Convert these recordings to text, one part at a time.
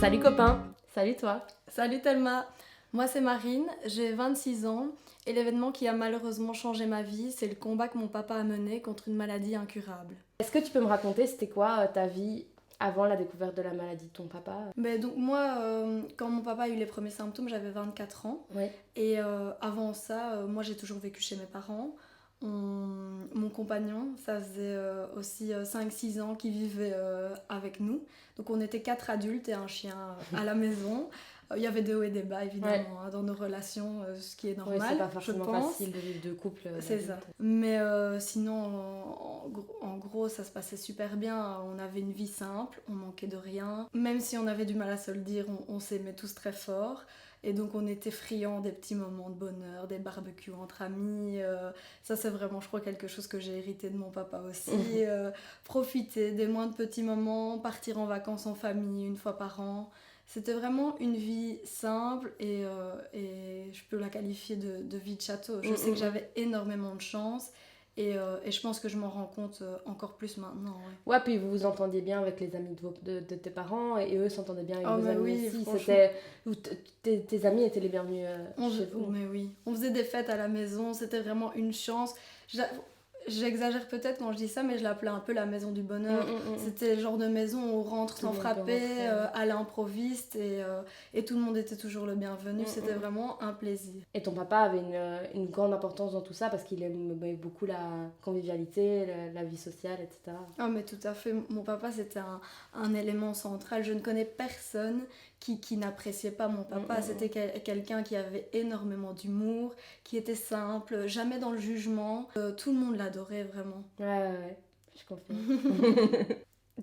Salut copain, salut toi. Salut Thelma, moi c'est Marine, j'ai 26 ans et l'événement qui a malheureusement changé ma vie, c'est le combat que mon papa a mené contre une maladie incurable. Est-ce que tu peux me raconter c'était quoi ta vie avant la découverte de la maladie de ton papa? Donc moi, quand mon papa a eu les premiers symptômes, j'avais 24 ans. Oui. Et avant ça, moi j'ai toujours vécu chez mes parents. Mon compagnon, ça faisait aussi 5-6 ans qu'il vivait avec nous. Donc on était 4 adultes et un chien à la maison. Il y avait des hauts et des bas évidemment dans nos relations, ce qui est normal, Oui, c'est pas je forcément pense. facile de vivre de couple. C'est ça. Mais sinon, en gros, ça se passait super bien. On avait une vie simple, on manquait de rien. Même si on avait du mal à se le dire, on s'aimait tous très fort. Et donc on était friands des petits moments de bonheur, des barbecues entre amis. Ça c'est vraiment, je crois, quelque chose que j'ai hérité de mon papa aussi. Profiter des moindres petits moments, partir en vacances en famille une fois par an. C'était vraiment une vie simple et je peux la qualifier de vie de château. Je sais que j'avais énormément de chance et je pense que je m'en rends compte encore plus maintenant. Ouais, puis vous vous entendiez bien avec les amis de tes parents et eux s'entendaient bien avec vos amis oui, aussi. C'était... Tes amis étaient les bienvenus chez vous. Mais oui, on faisait des fêtes à la maison, c'était vraiment une chance. J'exagère peut-être quand je dis ça, mais je l'appelais un peu la maison du bonheur. C'était le genre de maison où on rentre sans frapper, à l'improviste et tout le monde était toujours le bienvenu. C'était vraiment un plaisir. Et ton papa avait une grande importance dans tout ça parce qu'il aimait beaucoup la convivialité, la vie sociale, etc. Ah mais tout à fait, mon papa c'était un élément central. Je ne connais personne qui n'appréciait pas mon papa. C'était quelqu'un qui avait énormément d'humour, qui était simple, jamais dans le jugement. Tout le monde l'adorait vraiment. Ouais, je confirme.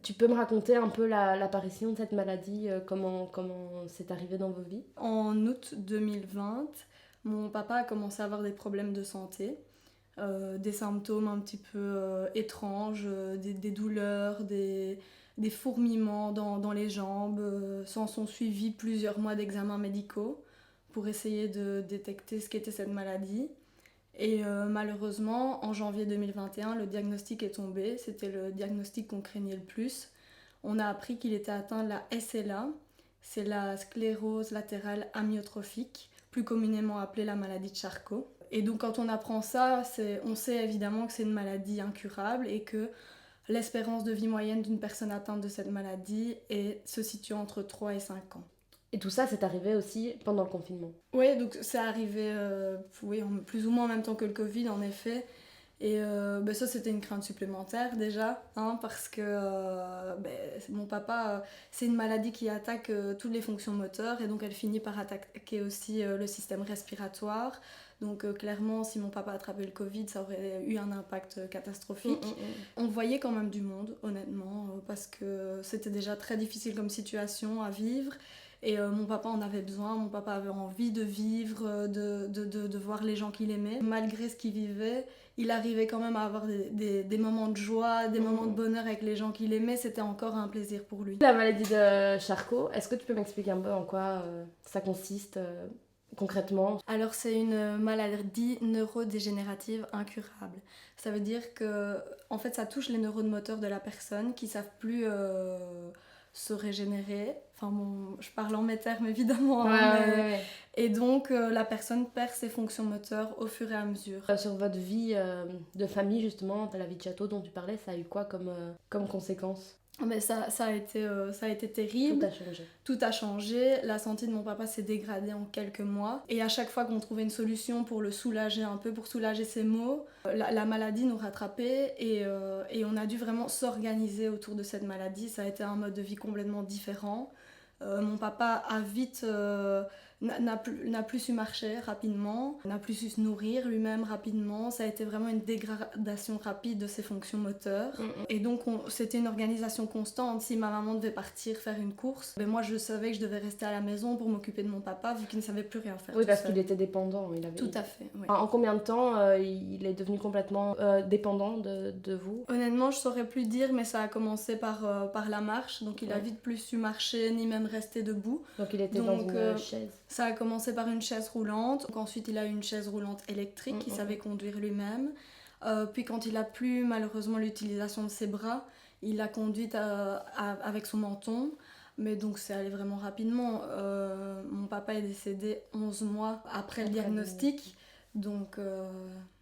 Tu peux me raconter un peu l'apparition de cette maladie, comment c'est arrivé dans vos vies? En août 2020, mon papa a commencé à avoir des problèmes de santé. Des symptômes un petit peu étranges, des douleurs, des fourmillements dans les jambes. S'en sont suivis plusieurs mois d'examens médicaux pour essayer de détecter ce qu'était cette maladie. Et malheureusement, en janvier 2021, le diagnostic est tombé. C'était le diagnostic qu'on craignait le plus. On a appris qu'il était atteint de la SLA, c'est la sclérose latérale amyotrophique, plus communément appelée la maladie de Charcot. Et donc quand on apprend ça, on sait évidemment que c'est une maladie incurable et que l'espérance de vie moyenne d'une personne atteinte de cette maladie se situe entre 3 et 5 ans. Et tout ça, c'est arrivé aussi pendant le confinement? Oui, donc c'est arrivé plus ou moins en même temps que le Covid, en effet. Et ça, c'était une crainte supplémentaire déjà, parce que mon papa, c'est une maladie qui attaque toutes les fonctions moteurs et donc elle finit par attaquer aussi le système respiratoire. Donc clairement, si mon papa attrapait le Covid, ça aurait eu un impact catastrophique. On voyait quand même du monde, honnêtement, parce que c'était déjà très difficile comme situation à vivre. Et mon papa en avait besoin, mon papa avait envie de vivre, de voir les gens qu'il aimait. Malgré ce qu'il vivait, il arrivait quand même à avoir des moments de joie, des moments de bonheur avec les gens qu'il aimait, c'était encore un plaisir pour lui. La maladie de Charcot, est-ce que tu peux m'expliquer un peu en quoi ça consiste concrètement? Alors c'est une maladie neurodégénérative incurable. Ça veut dire que en fait, ça touche les neurones moteurs de la personne qui ne savent plus se régénérer. Enfin bon, je parle en mes termes évidemment. Ouais. Et donc la personne perd ses fonctions moteurs au fur et à mesure. Sur votre vie de famille justement, la vie de château dont tu parlais, ça a eu quoi comme conséquence? Mais ça a été terrible. Tout a changé. Tout a changé. La santé de mon papa s'est dégradée en quelques mois. Et à chaque fois qu'on trouvait une solution pour le soulager un peu, pour soulager ses maux, la maladie nous rattrapait et on a dû vraiment s'organiser autour de cette maladie. Ça a été un mode de vie complètement différent. Mon papa a vite... n'a plus su marcher rapidement, n'a plus su se nourrir lui-même rapidement. Ça a été vraiment une dégradation rapide de ses fonctions moteurs. Et donc c'était une organisation constante. Si ma maman devait partir faire une course, moi je savais que je devais rester à la maison pour m'occuper de mon papa vu qu'il ne savait plus rien faire. Oui, parce qu'il était dépendant. Tout à fait. Oui. En combien de temps il est devenu complètement dépendant de vous? Honnêtement, je saurais plus dire, mais ça a commencé par la marche. Donc il a vite plus su marcher ni même rester debout. Donc il était dans une chaise. Ça a commencé par une chaise roulante, donc ensuite il a eu une chaise roulante électrique qu'il savait conduire lui-même. Puis quand il a plus malheureusement l'utilisation de ses bras, il l'a conduite avec son menton. Mais donc c'est allé vraiment rapidement. Mon papa est décédé 11 mois après le diagnostic, donc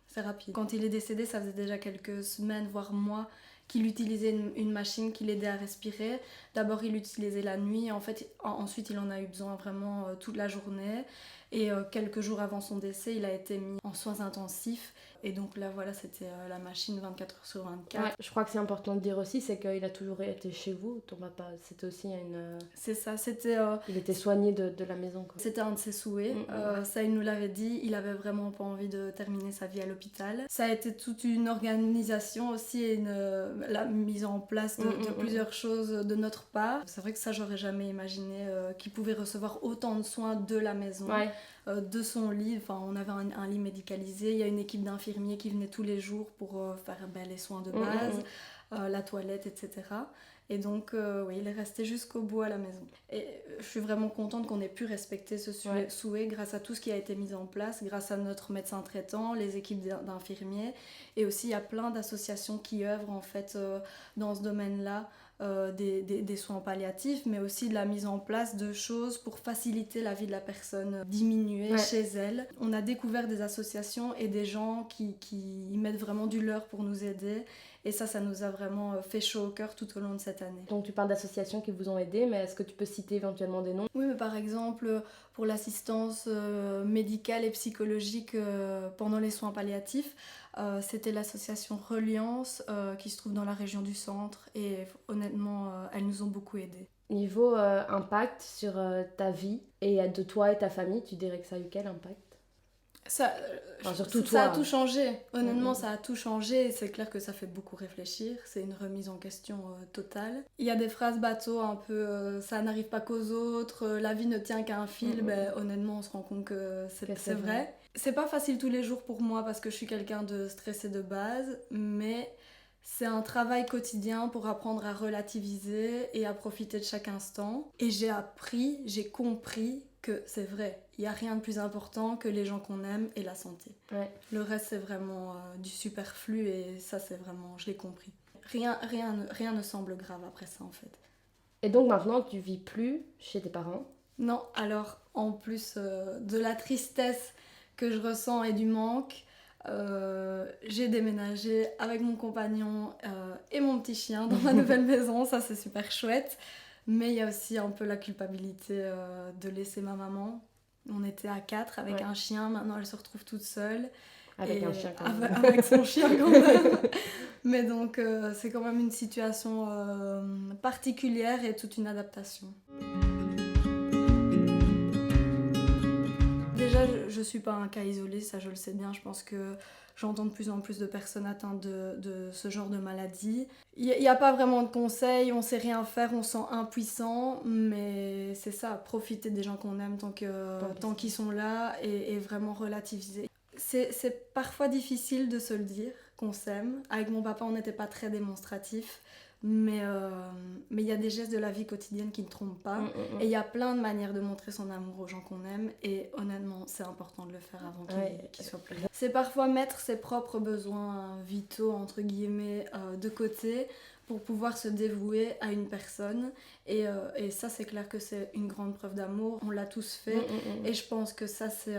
c'est rapide. Quand il est décédé, ça faisait déjà quelques semaines, voire mois, qu'il utilisait une machine qui l'aidait à respirer. D'abord il l'utilisait la nuit, ensuite il en a eu besoin vraiment toute la journée. Et quelques jours avant son décès, il a été mis en soins intensifs. Et donc là, voilà, c'était la machine 24 heures sur 24. Ouais, je crois que c'est important de dire aussi, c'est qu'il a toujours été chez vous, ton papa. C'était aussi une... C'est ça, c'était... Il était soigné de la maison, quoi. C'était un de ses souhaits. Ça, il nous l'avait dit. Il avait vraiment pas envie de terminer sa vie à l'hôpital. Ça a été toute une organisation aussi, et la mise en place de plusieurs choses de notre part. C'est vrai que ça, j'aurais jamais imaginé qu'il pouvait recevoir autant de soins de la maison. Ouais. De son lit, enfin on avait un lit médicalisé, il y a une équipe d'infirmiers qui venait tous les jours pour faire les soins de base, la toilette, etc. Et donc oui, il est resté jusqu'au bout à la maison. Et je suis vraiment contente qu'on ait pu respecter ce souhait grâce à tout ce qui a été mis en place, grâce à notre médecin traitant, les équipes d'infirmiers, et aussi il y a plein d'associations qui œuvrent en fait dans ce domaine-là. Des soins palliatifs, mais aussi de la mise en place de choses pour faciliter la vie de la personne, diminuer chez elle. On a découvert des associations et des gens qui y mettent vraiment du leur pour nous aider, et ça nous a vraiment fait chaud au cœur tout au long de cette année. Donc tu parles d'associations qui vous ont aidé, mais est-ce que tu peux citer éventuellement des noms ? Oui, mais par exemple, pour l'assistance médicale et psychologique pendant les soins palliatifs, c'était l'association Reliance qui se trouve dans la région du centre, et honnêtement, elles nous ont beaucoup aidés. Niveau impact sur ta vie et de toi et ta famille, tu dirais que ça a eu quel impact ? Surtout toi. Ça a tout changé, honnêtement ça a tout changé, c'est clair que ça fait beaucoup réfléchir, c'est une remise en question totale. Il y a des phrases bateau un peu ça n'arrive pas qu'aux autres, la vie ne tient qu'à un fil, honnêtement on se rend compte que c'est vrai. C'est pas facile tous les jours pour moi parce que je suis quelqu'un de stressé de base, mais c'est un travail quotidien pour apprendre à relativiser et à profiter de chaque instant. Et j'ai compris que c'est vrai, il n'y a rien de plus important que les gens qu'on aime et la santé. Ouais. Le reste c'est vraiment du superflu, et ça c'est vraiment, je l'ai compris. Rien ne semble grave après ça en fait. Et donc maintenant tu vis plus chez tes parents ? Non, alors en plus de la tristesse que je ressens et du manque, j'ai déménagé avec mon compagnon et mon petit chien dans ma nouvelle maison, ça c'est super chouette. Mais il y a aussi un peu la culpabilité de laisser ma maman. On était à 4 avec un chien, maintenant elle se retrouve toute seule. Avec un chien quand même. Avec son chien quand même. Mais donc c'est quand même une situation particulière et toute une adaptation. Déjà, je suis pas un cas isolé, ça je le sais bien. Je pense que j'entends de plus en plus de personnes atteintes de ce genre de maladie. Il n'y a pas vraiment de conseils, on sait rien faire, on se sent impuissant, mais c'est ça, profiter des gens qu'on aime tant qu'ils sont là, et vraiment relativiser. C'est parfois difficile de se le dire, qu'on s'aime. Avec mon papa, on n'était pas très démonstratif. Mais il y a des gestes de la vie quotidienne qui ne trompent pas. Et il y a plein de manières de montrer son amour aux gens qu'on aime. Et honnêtement, c'est important de le faire avant qu'il soit plus grand. C'est parfois mettre ses propres besoins vitaux, entre guillemets, de côté pour pouvoir se dévouer à une personne. Et ça, c'est clair que c'est une grande preuve d'amour. On l'a tous fait. Et je pense que ça, c'est...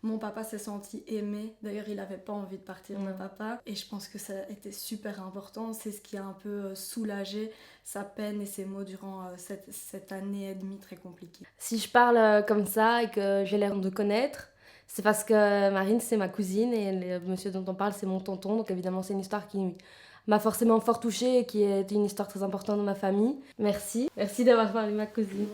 Mon papa s'est senti aimé. D'ailleurs, il n'avait pas envie de partir, mon papa. Et je pense que ça a été super important. C'est ce qui a un peu soulagé sa peine et ses maux durant cette année et demie très compliquée. Si je parle comme ça et que j'ai l'air de connaître, c'est parce que Marine, c'est ma cousine et le monsieur dont on parle, c'est mon tonton. Donc évidemment, c'est une histoire qui m'a forcément fort touchée et qui est une histoire très importante dans ma famille. Merci. Merci d'avoir parlé de ma cousine.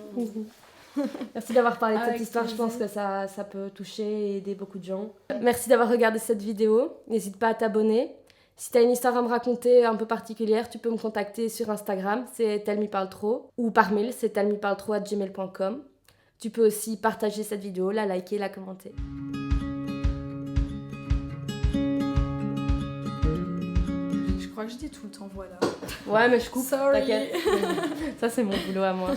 Merci d'avoir parlé de cette histoire, plaisir. Je pense que ça peut toucher et aider beaucoup de gens. Merci d'avoir regardé cette vidéo, n'hésite pas à t'abonner. Si tu as une histoire à me raconter un peu particulière, tu peux me contacter sur Instagram, c'est telmiparletro, ou par mail, c'est telmiparletro@gmail.com. Tu peux aussi partager cette vidéo, la liker, la commenter. Je crois que je dis tout le temps voilà. Ouais, mais je coupe, Sorry. T'inquiète. Ça c'est mon boulot à moi.